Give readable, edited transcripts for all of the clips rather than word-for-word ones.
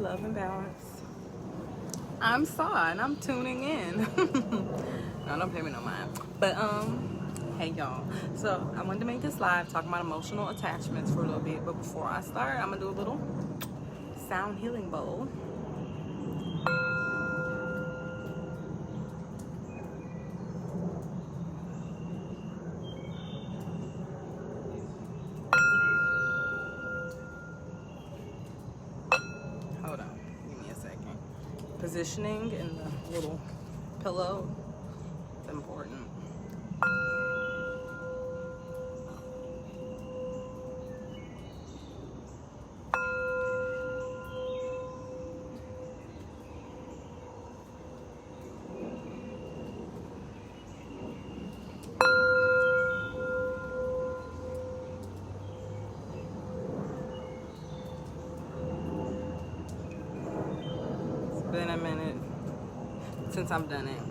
Love and Balance. I'm Saw and I'm tuning in. No, don't pay me no mind. But hey y'all. So I wanted to make this live talking about emotional attachments for a little bit. But before I start, I'm gonna do a little sound healing bowl. Hold on, give me a second. Positioning in the little pillow is important. It's been a minute since I've done it,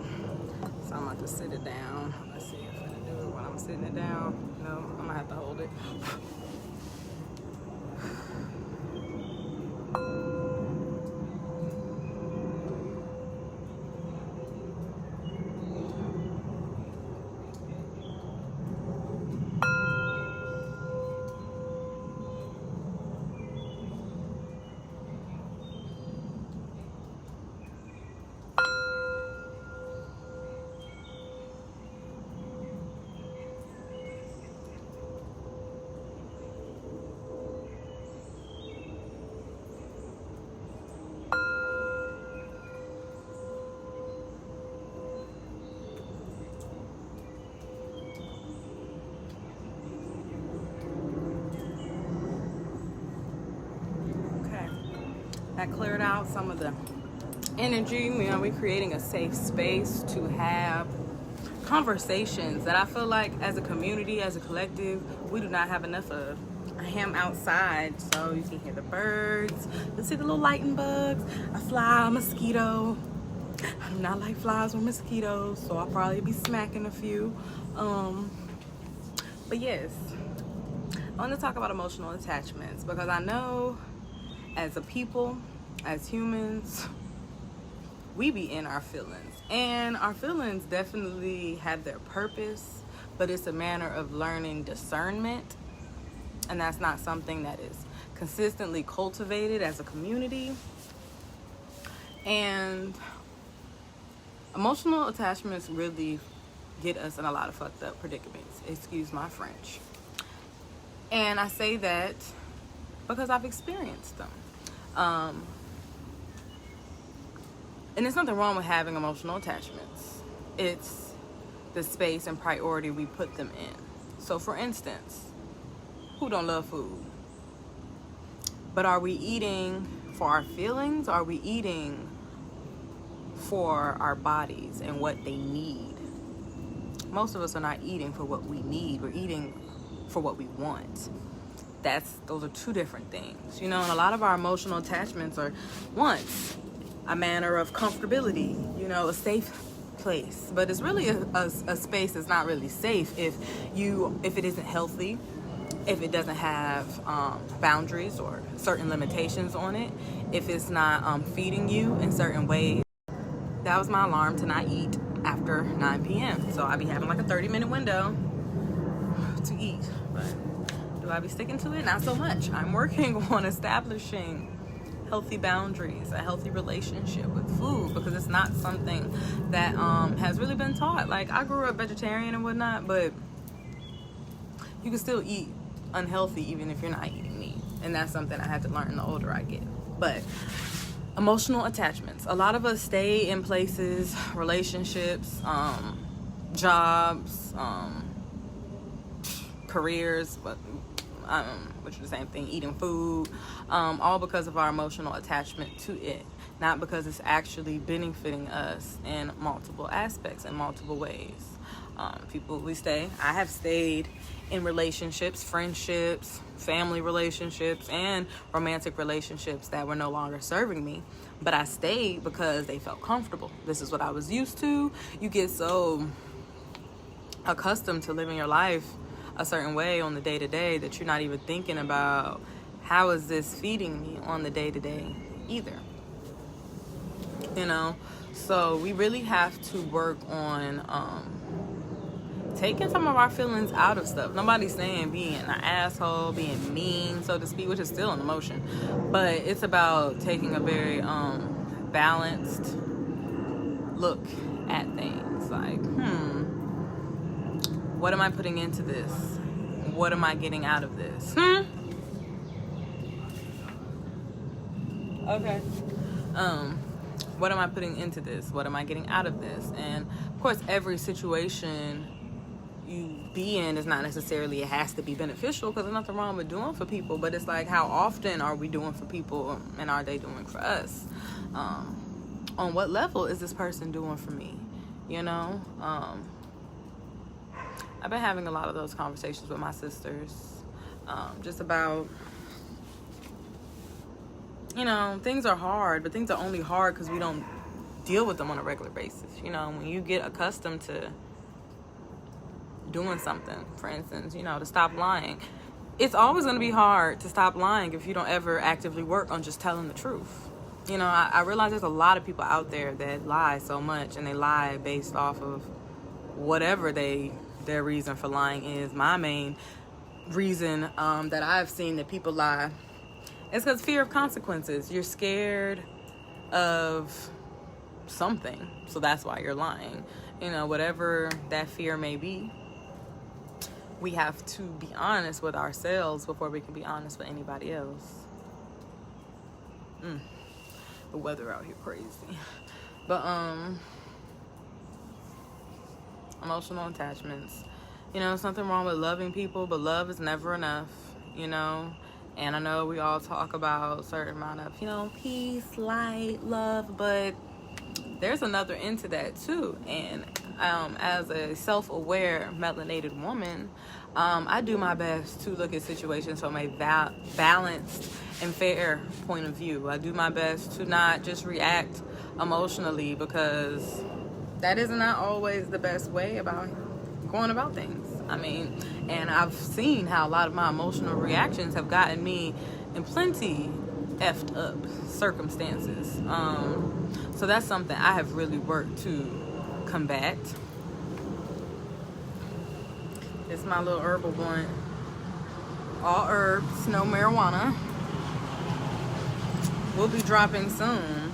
so I'm about to sit it down. Let's see if I can do it when I'm sitting it down. No, I'm gonna have to hold it. That cleared out some of the energy. You know, we're creating a safe space to have conversations that I feel like as a community, as a collective, we do not have enough of. I am outside, so you can hear the birds. You see the little lightning bugs, a fly, a mosquito. I do not like flies or mosquitoes, so I'll probably be smacking a few. But yes, I want to talk about emotional attachments because I know as a people, as humans, we be in our feelings. And our feelings definitely have their purpose, but it's a manner of learning discernment. And that's not something that is consistently cultivated as a community. And emotional attachments really get us in a lot of fucked up predicaments. Excuse my French. And I say that because I've experienced them. And there's nothing wrong with having emotional attachments. It's the space and priority we put them in. So for instance, who don't love food? But are we eating for our feelings? Are we eating for our bodies and what they need? Most of us are not eating for what we need. We're eating for what we want. Those are two different things, you know. And a lot of our emotional attachments are wants, a manner of comfortability, you know, a safe place. But it's really a space that's not really safe if it isn't healthy, if it doesn't have boundaries or certain limitations on it, if it's not feeding you in certain ways. That was my alarm to not eat after 9 p.m. So I'll be having like a 30-minute window to eat. But do I be sticking to it? Not so much. I'm working on establishing healthy boundaries, a healthy relationship with food, because it's not something that has really been taught. Like, I grew up vegetarian and whatnot, but you can still eat unhealthy even if you're not eating meat. And that's something I had to learn the older I get. But emotional attachments. A lot of us stay in places, relationships, jobs, careers, which is the same thing, eating food, all because of our emotional attachment to it, not because it's actually benefiting us in multiple aspects, in multiple ways. I have stayed in relationships, friendships, family relationships, and romantic relationships that were no longer serving me, but I stayed because they felt comfortable. This is what I was used to. You get so accustomed to living your life a certain way on the day-to-day that you're not even thinking about how is this feeding me on the day-to-day either. you know? So we really have to work on taking some of our feelings out of stuff. Nobody's saying being an asshole, being mean, so to speak, which is still an emotion. But it's about taking a very balanced look at things. Like, what am I putting into this? What am I getting out of this? Okay. What am I putting into this? What am I getting out of this? And of course, every situation you be in is not necessarily, it has to be beneficial, because there's nothing wrong with doing for people, but it's like, how often are we doing for people, and are they doing for us? On what level is this person doing for me? You know, I've been having a lot of those conversations with my sisters, just about, you know, things are hard, but things are only hard because we don't deal with them on a regular basis. You know, when you get accustomed to doing something, for instance, you know, to stop lying, it's always going to be hard to stop lying if you don't ever actively work on just telling the truth. You know, I realize there's a lot of people out there that lie so much, and they lie based off of whatever their reason for lying is. My main reason that I've seen that people lie is because fear of consequences. You're scared of something, so that's why you're lying. You know, whatever that fear may be, we have to be honest with ourselves before we can be honest with anybody else. The weather out here crazy. But emotional attachments. You know, there's nothing wrong with loving people, but love is never enough, you know. And I know we all talk about a certain amount of, you know, peace, light, love, but there's another end to that too. And as a self-aware melanated woman, I do my best to look at situations from a balanced and fair point of view. I do my best to not just react emotionally, because that is not always the best way about going about things. I mean, and I've seen how a lot of my emotional reactions have gotten me in plenty effed up circumstances. So that's something I have really worked to combat. It's my little herbal blunt. All herbs, no marijuana. Will be dropping soon.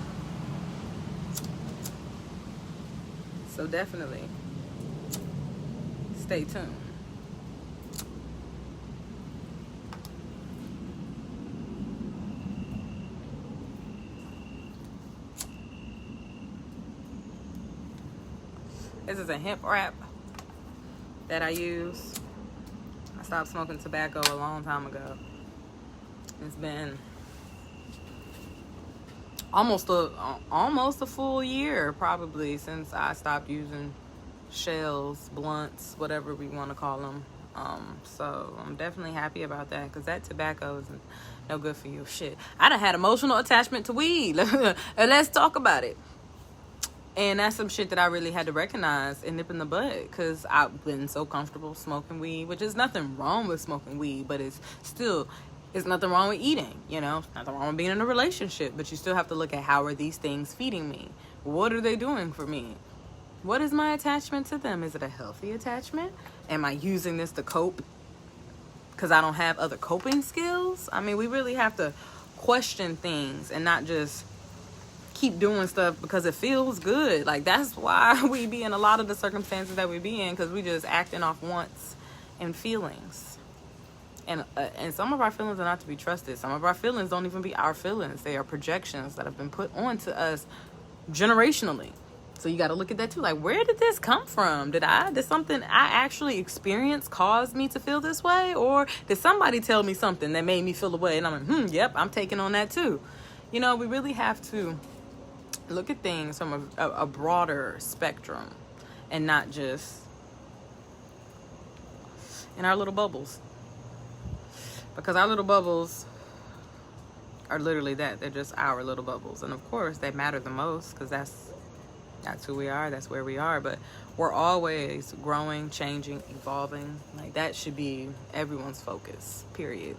So definitely stay tuned. This is a hemp wrap that I use. I stopped smoking tobacco a long time ago. It's been almost a full year probably since I stopped using shells, blunts, whatever we want to call them. So I'm definitely happy about that, because that tobacco is no good for you. Shit, I done had emotional attachment to weed. Let's talk about it. And that's some shit that I really had to recognize and nip in the bud, because I've been so comfortable smoking weed, which is nothing wrong with smoking weed, but it's nothing wrong with eating, you know, nothing wrong with being in a relationship, but you still have to look at, how are these things feeding me? What are they doing for me? What is my attachment to them? Is it a healthy attachment? Am I using this to cope because I don't have other coping skills? I mean, we really have to question things and not just keep doing stuff because it feels good. Like, that's why we be in a lot of the circumstances that we be in, because we just acting off wants and feelings. And some of our feelings are not to be trusted. Some of our feelings don't even be our feelings. They are projections that have been put onto us generationally. So you got to look at that too. Like, where did this come from? Did something I actually experienced cause me to feel this way? Or did somebody tell me something that made me feel a way? And I'm like, yep, I'm taking on that too. You know, we really have to look at things from a broader spectrum and not just in our little bubbles. Because our little bubbles are literally that. They're just our little bubbles. And of course, they matter the most, because that's who we are. That's where we are. But we're always growing, changing, evolving. Like, that should be everyone's focus, period.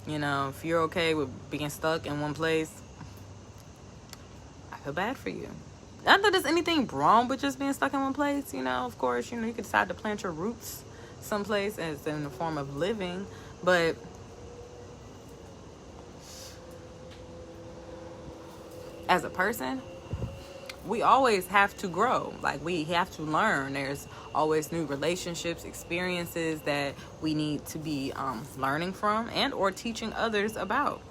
You know, if you're okay with being stuck in one place, I feel bad for you. Not that there's anything wrong with just being stuck in one place, you know. Of course, you know, you can decide to plant your roots someplace as in the form of living, but as a person, we always have to grow. Like, we have to learn. There's always new relationships, experiences that we need to be learning from and or teaching others about.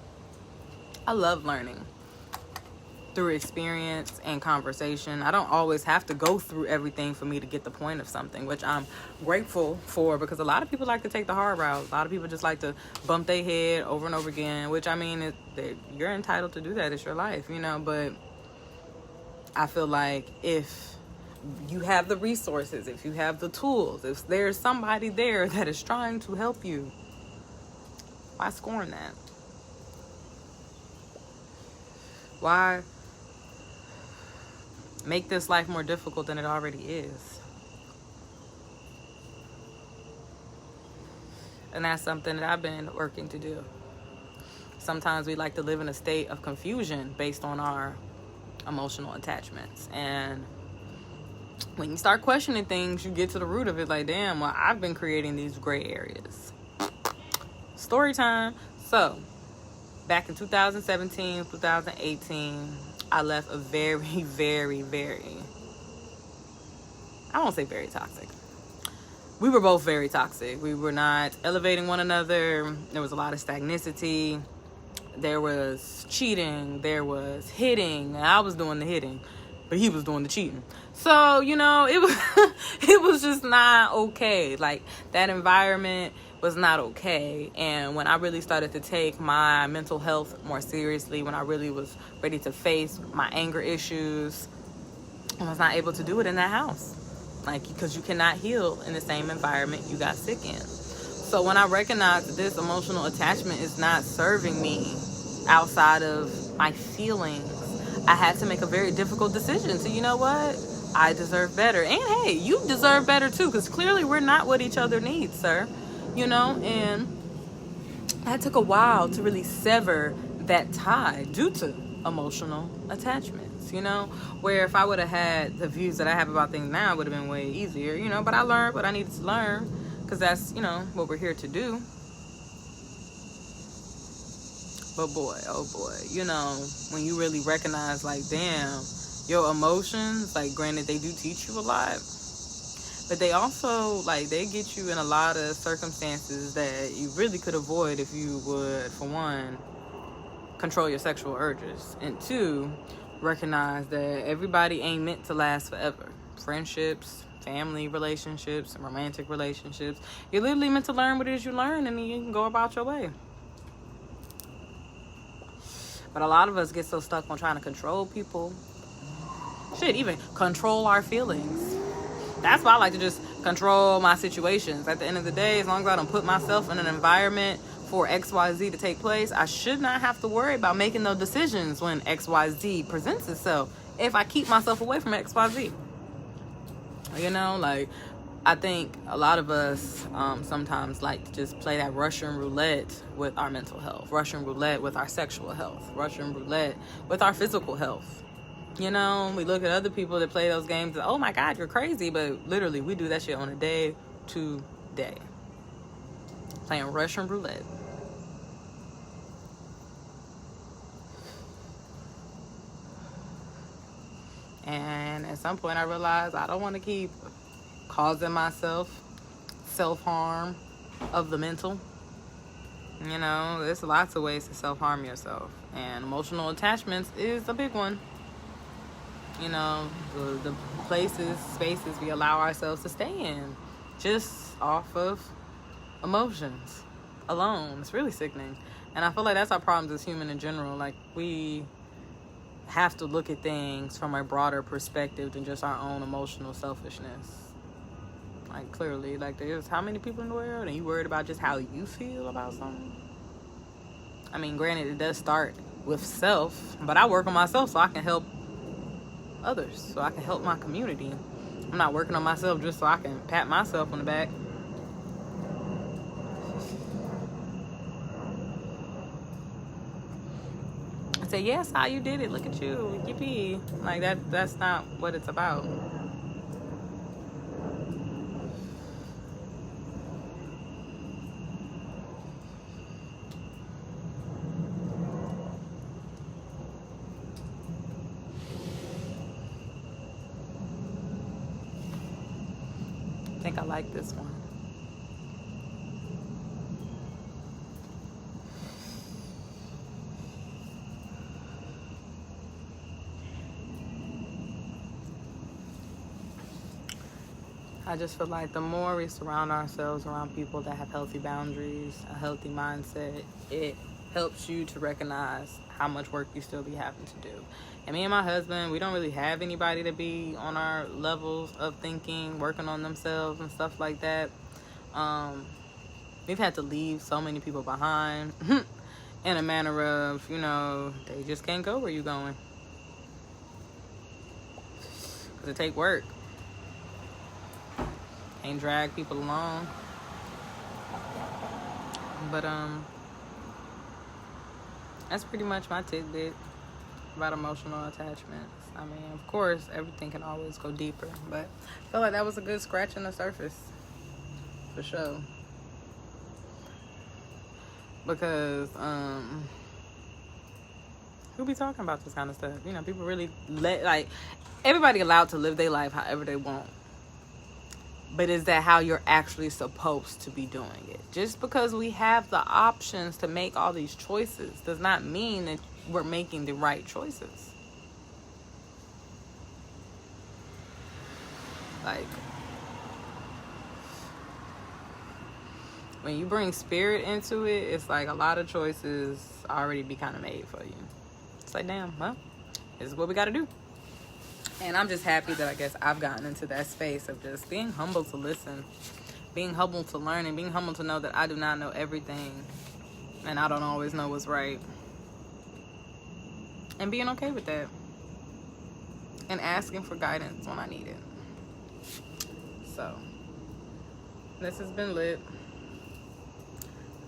I love learning through experience and conversation. I don't always have to go through everything for me to get the point of something, which I'm grateful for, because a lot of people like to take the hard route. A lot of people just like to bump their head over and over again, which, I mean, you're entitled to do that. It's your life, you know. But I feel like if you have the resources, if you have the tools, if there's somebody there that is trying to help you, why scorn that? Why make this life more difficult than it already is? And that's something that I've been working to do. Sometimes we like to live in a state of confusion based on our emotional attachments. And when you start questioning things, you get to the root of it. Like, damn, well, I've been creating these gray areas. Story time. So, back in 2017, 2018, I left a very, very, very, I won't say very toxic. We were both very toxic. We were not elevating one another. There was a lot of stagnicity. There was cheating. There was hitting. I was doing the hitting, but he was doing the cheating. So, you know, it was it was just not okay. Like, that environment was not okay. And when I really started to take my mental health more seriously, when I really was ready to face my anger issues, I was not able to do it in that house. Like, because you cannot heal in the same environment you got sick in. So when I recognized that this emotional attachment is not serving me outside of my feelings, I had to make a very difficult decision. So, you know what? I deserve better. And hey, you deserve better too, because clearly we're not what each other needs, sir. You know, and that took a while to really sever that tie due to emotional attachments, you know, where if I would have had the views that I have about things now, it would have been way easier, you know. But I learned what I needed to learn, because that's, you know, what we're here to do. But boy, oh boy, you know, when you really recognize, like, damn, your emotions, like, granted, they do teach you a lot, but they also, like, they get you in a lot of circumstances that you really could avoid if you would, for one, control your sexual urges, and two, recognize that everybody ain't meant to last forever. Friendships, family relationships, and romantic relationships, you're literally meant to learn what it is you learn, and then you can go about your way. But a lot of us get so stuck on trying to control people. Shit, even control our feelings. That's why I like to just control my situations. At the end of the day, as long as I don't put myself in an environment for XYZ to take place, I should not have to worry about making those decisions when XYZ presents itself, if I keep myself away from XYZ. You know, like, I think a lot of us sometimes like to just play that Russian roulette with our mental health, Russian roulette with our sexual health, Russian roulette with our physical health. You know, we look at other people that play those games and, oh my God, you're crazy. But literally, we do that shit on a day-to-day. Playing Russian roulette. And at some point, I realized I don't want to keep causing myself self-harm of the mental. You know, there's lots of ways to self-harm yourself. And emotional attachments is a big one. You know, the places, spaces we allow ourselves to stay in just off of emotions alone. It's really sickening. And I feel like that's our problems as human in general. Like, we have to look at things from a broader perspective than just our own emotional selfishness. Like, clearly, like, there's how many people in the world, and you worried about just how you feel about something? I mean, granted, it does start with self, but I work on myself so I can help others, so I can help my community. I'm not working on myself just so I can pat myself on the back. say, yes, how you did it. Look at you. Yippee. Like, that's not what it's about. I think I like this one. I just feel like the more we surround ourselves around people that have healthy boundaries, a healthy mindset, it helps you to recognize how much work you still be having to do. And me and my husband, we don't really have anybody to be on our levels of thinking, working on themselves and stuff like that. We've had to leave so many people behind in a manner of, they just can't go where you're going. Because it take work. Can't drag people along. But that's pretty much my tidbit about emotional attachments. I mean, of course, everything can always go deeper, but I feel like that was a good scratch on the surface, for sure. Because who be talking about this kind of stuff? People really everybody allowed to live their life however they want. But is that how you're actually supposed to be doing it? Just because we have the options to make all these choices does not mean that we're making the right choices. Like, when you bring spirit into it, it's like a lot of choices already be kind of made for you. It's like, damn, well, this is what we got to do. And I'm just happy that I guess I've gotten into that space of just being humble to listen, being humble to learn, and being humble to know that I do not know everything and I don't always know what's right. And being okay with that. And asking for guidance when I need it. So, this has been lit.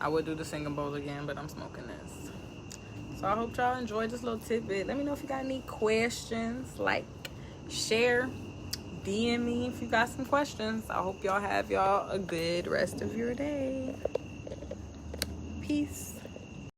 I would do the singing bowl again, but I'm smoking this. So I hope y'all enjoyed this little tidbit. Let me know if you got any questions. Like, share, DM me if you got some questions. I hope y'all have a good rest of your day. Peace.